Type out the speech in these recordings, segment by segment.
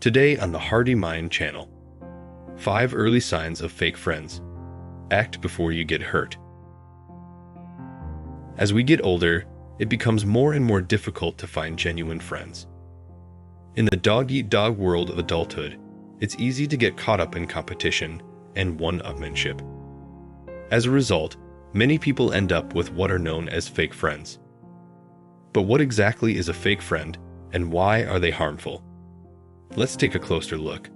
Today on the Hardy Mind channel, 5 early signs of fake friends. Act before you get hurt. As we get older, it becomes more and more difficult to find genuine friends. In the dog-eat-dog world of adulthood, it's easy to get caught up in competition and one-upmanship. As a result, many people end up with what are known as fake friends. But what exactly is a fake friend, and why are they harmful? Let's take a closer look.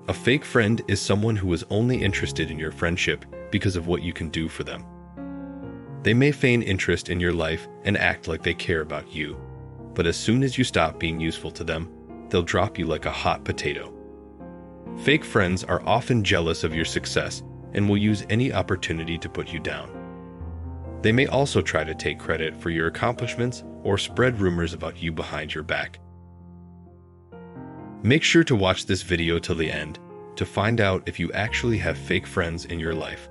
A fake friend is someone who is only interested in your friendship because of what you can do for them. They may feign interest in your life and act like they care about you, but as soon as you stop being useful to them, they'll drop you like a hot potato. Fake friends are often jealous of your success and will use any opportunity to put you down. They may also try to take credit for your accomplishments or spread rumors about you behind your back. Make sure to watch this video till the end to find out if you actually have fake friends in your life.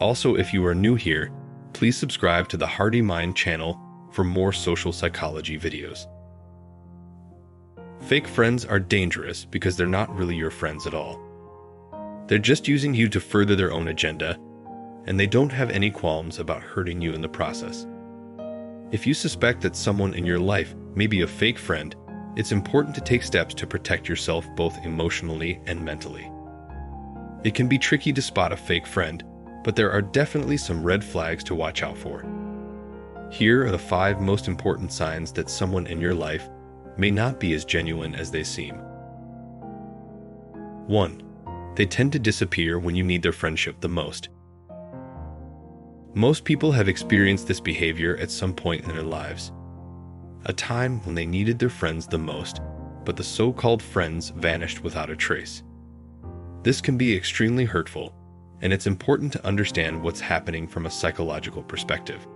Also, if you are new here, please subscribe to the Hardy Mind channel for more social psychology videos. Fake friends are dangerous because they're not really your friends at all. They're just using you to further their own agenda, and they don't have any qualms about hurting you in the process. If you suspect that someone in your life may be a fake friend, it's important to take steps to protect yourself both emotionally and mentally. It can be tricky to spot a fake friend, but there are definitely some red flags to watch out for. Here are the 5 most important signs that someone in your life may not be as genuine as they seem. 1. They tend to disappear when you need their friendship the most. Most people have experienced this behavior at some point in their lives. A time when they needed their friends the most, but the so-called friends vanished without a trace. This can be extremely hurtful, and it's important to understand what's happening from a psychological perspective.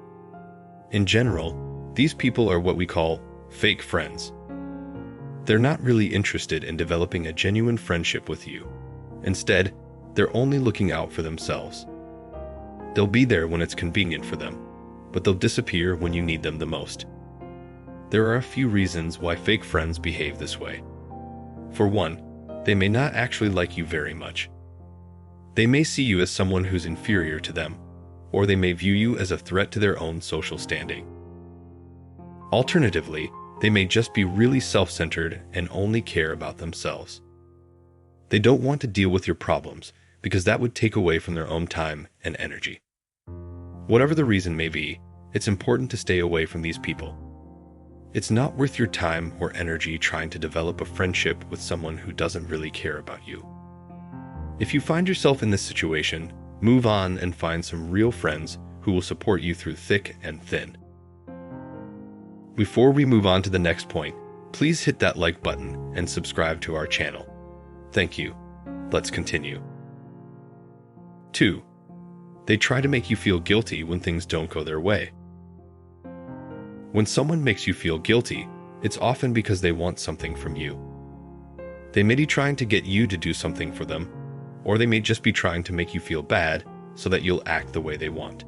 In general, these people are what we call fake friends. They're not really interested in developing a genuine friendship with you. Instead, they're only looking out for themselves. They'll be there when it's convenient for them, but they'll disappear when you need them the most. There are a few reasons why fake friends behave this way. For one, they may not actually like you very much. They may see you as someone who's inferior to them, or they may view you as a threat to their own social standing. Alternatively, they may just be really self-centered and only care about themselves. They don't want to deal with your problems because that would take away from their own time and energy. Whatever the reason may be, it's important to stay away from these people. It's not worth your time or energy trying to develop a friendship with someone who doesn't really care about you. If you find yourself in this situation, move on and find some real friends who will support you through thick and thin. Before we move on to the next point, please hit that like button and subscribe to our channel. Thank you. Let's continue. 2. They try to make you feel guilty when things don't go their way. When someone makes you feel guilty, it's often because they want something from you. They may be trying to get you to do something for them, or they may just be trying to make you feel bad so that you'll act the way they want.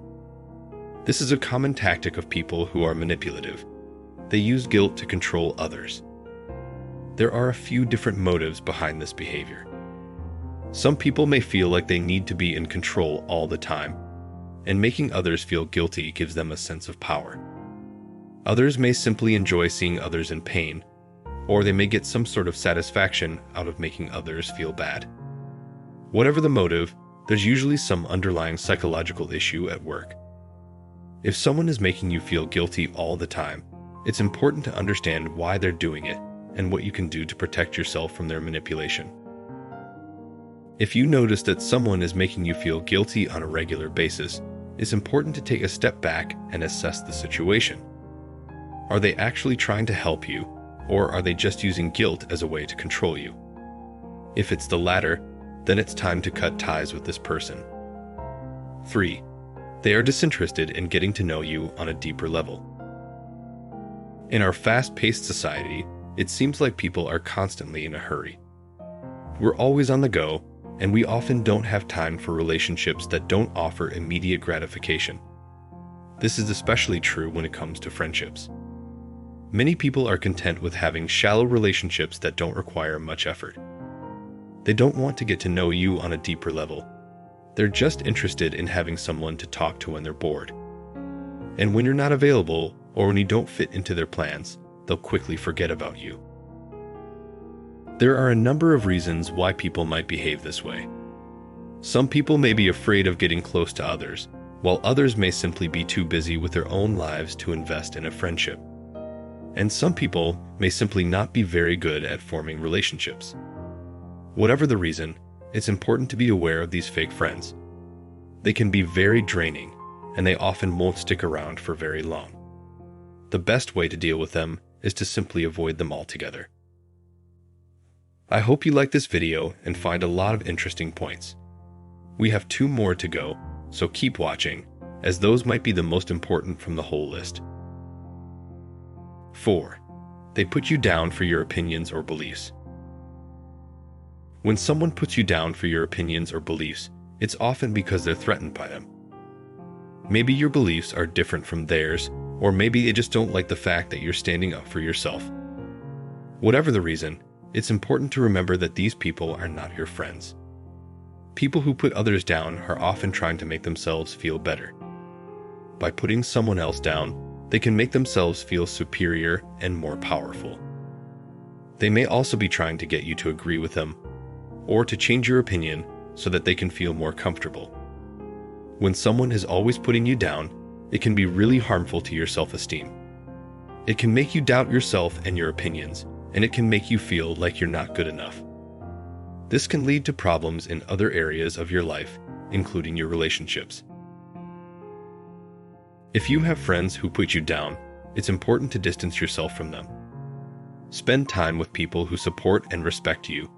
This is a common tactic of people who are manipulative. They use guilt to control others. There are a few different motives behind this behavior. Some people may feel like they need to be in control all the time, and making others feel guilty gives them a sense of power. Others may simply enjoy seeing others in pain, or they may get some sort of satisfaction out of making others feel bad. Whatever the motive, there's usually some underlying psychological issue at work. If someone is making you feel guilty all the time, it's important to understand why they're doing it and what you can do to protect yourself from their manipulation. If you notice that someone is making you feel guilty on a regular basis, it's important to take a step back and assess the situation. Are they actually trying to help you, or are they just using guilt as a way to control you? If it's the latter, then it's time to cut ties with this person. 3. They are disinterested in getting to know you on a deeper level. In our fast-paced society, it seems like people are constantly in a hurry. We're always on the go, and we often don't have time for relationships that don't offer immediate gratification. This is especially true when it comes to friendships. Many people are content with having shallow relationships that don't require much effort. They don't want to get to know you on a deeper level. They're just interested in having someone to talk to when they're bored. And when you're not available, or when you don't fit into their plans, they'll quickly forget about you. There are a number of reasons why people might behave this way. Some people may be afraid of getting close to others, while others may simply be too busy with their own lives to invest in a friendship. And some people may simply not be very good at forming relationships. Whatever the reason, it's important to be aware of these fake friends. They can be very draining, and they often won't stick around for very long. The best way to deal with them is to simply avoid them altogether. I hope you like this video and find a lot of interesting points. We have 2 more to go, so keep watching, as those might be the most important from the whole list. 4. They put you down for your opinions or beliefs. When someone puts you down for your opinions or beliefs, it's often because they're threatened by them. Maybe your beliefs are different from theirs, or maybe they just don't like the fact that you're standing up for yourself. Whatever the reason, it's important to remember that these people are not your friends. People who put others down are often trying to make themselves feel better. By putting someone else down, they can make themselves feel superior and more powerful. They may also be trying to get you to agree with them, or to change your opinion so that they can feel more comfortable. When someone is always putting you down, it can be really harmful to your self-esteem. It can make you doubt yourself and your opinions, and it can make you feel like you're not good enough. This can lead to problems in other areas of your life, including your relationships. If you have friends who put you down, it's important to distance yourself from them. Spend time with people who support and respect you,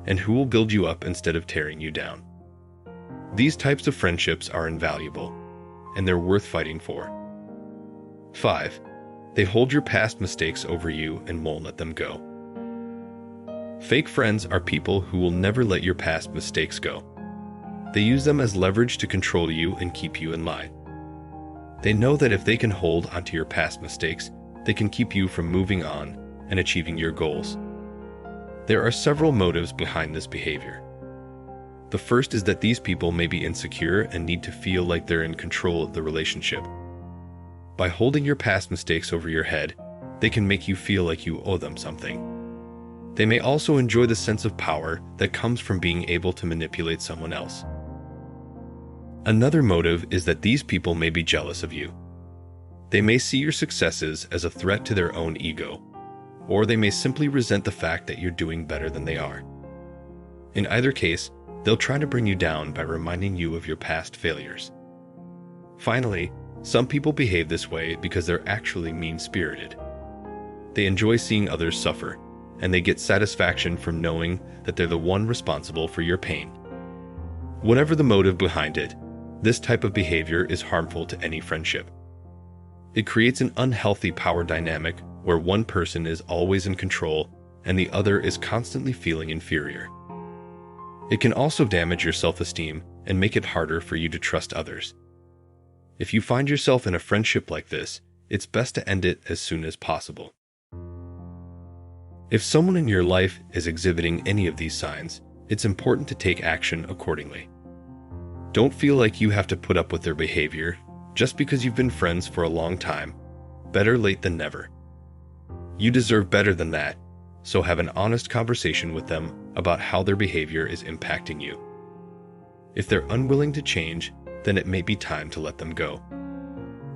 and who will build you up instead of tearing you down. These types of friendships are invaluable, and they're worth fighting for. 5. They hold your past mistakes over you and won't let them go. Fake friends are people who will never let your past mistakes go. They use them as leverage to control you and keep you in line. They know that if they can hold onto your past mistakes, they can keep you from moving on and achieving your goals. There are several motives behind this behavior. The first is that these people may be insecure and need to feel like they're in control of the relationship. By holding your past mistakes over your head, they can make you feel like you owe them something. They may also enjoy the sense of power that comes from being able to manipulate someone else. Another motive is that these people may be jealous of you. They may see your successes as a threat to their own ego, or they may simply resent the fact that you're doing better than they are. In either case, they'll try to bring you down by reminding you of your past failures. Finally, some people behave this way because they're actually mean-spirited. They enjoy seeing others suffer, and they get satisfaction from knowing that they're the one responsible for your pain. Whatever the motive behind it, this type of behavior is harmful to any friendship. It creates an unhealthy power dynamic where one person is always in control and the other is constantly feeling inferior. It can also damage your self-esteem and make it harder for you to trust others. If you find yourself in a friendship like this, it's best to end it as soon as possible. If someone in your life is exhibiting any of these signs, it's important to take action accordingly. Don't feel like you have to put up with their behavior just because you've been friends for a long time. Better late than never. You deserve better than that, so have an honest conversation with them about how their behavior is impacting you. If they're unwilling to change, then it may be time to let them go.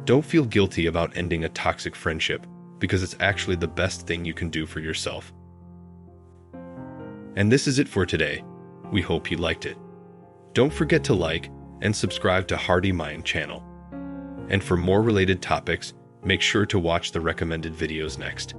Don't feel guilty about ending a toxic friendship, because it's actually the best thing you can do for yourself. And this is it for today. We hope you liked it. Don't forget to like and subscribe to Hardy Mind channel. And for more related topics, make sure to watch the recommended videos next.